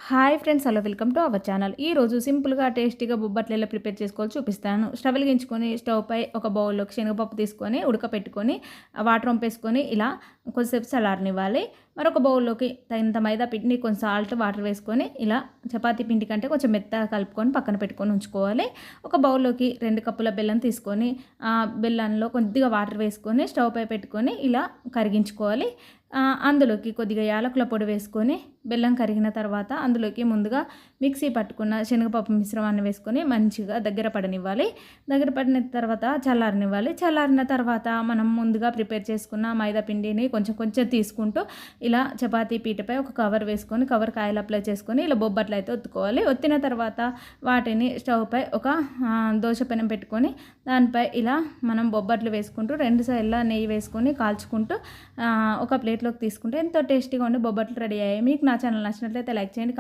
Hi friends, hello, welcome to our channel. ఈరోజు సింపుల్గా టేస్టీగా బొబ్బట్లు ఎలా ప్రిపేర్ చేసుకోవాలో చూపిస్తాను. స్టవ్ వెలిగించుకొని స్టవ్ పై ఒక బౌల్లోకి శనగపప్పు తీసుకొని ఉడకపెట్టుకొని వాటర్ వంపేసుకొని ఇలా కొద్దిసేపు చల్లారనివ్వాలి. మరొక బౌల్లోకి తగినంత మైదా పిండిని కొంచెం సాల్ట్ వాటర్ వేసుకొని ఇలా చపాతీ పిండి కంటే కొంచెం మెత్తగా కలుపుకొని పక్కన పెట్టుకొని ఉంచుకోవాలి. ఒక బౌల్లోకి 2 కప్పుల బెల్లం తీసుకొని బెల్లంలో కొద్దిగా వాటర్ వేసుకొని స్టవ్ పై పెట్టుకొని ఇలా కరిగించుకోవాలి. అందులోకి కొద్దిగా యాలకుల పొడి వేసుకొని బెల్లం కరిగిన తర్వాత అందులోకి ముందుగా మిక్సీ పట్టుకున్న శనగపప్పు మిశ్రమాన్ని వేసుకొని మంచిగా దగ్గర పడనివ్వాలి. దగ్గర పడిన తర్వాత చల్లారనివ్వాలి. చల్లారిన తర్వాత మనం ముందుగా ప్రిపేర్ చేసుకున్న మైదా పిండిని కొంచెం కొంచెం తీసుకుంటూ ఇలా చపాతీ పీటపై ఒక కవర్ వేసుకొని కవర్కి ఆయిల్ అప్లై చేసుకొని ఇలా బొబ్బట్లు అయితే ఒత్తుకోవాలి. ఒత్తిన తర్వాత వాటిని స్టవ్ పై ఒక దోశ పెనం పెట్టుకొని దానిపై ఇలా మనం బొబ్బట్లు వేసుకుంటూ 2 సైడ్లా నెయ్యి వేసుకొని కాల్చుకుంటూ ఒక ప్లేట్లోకి తీసుకుంటే ఎంతో టేస్టీగా ఉండే బొబ్బట్లు రెడీ అయ్యాయి. మీకు నా ఛానల్ నచ్చినట్లయితే లైక్ చేయండి.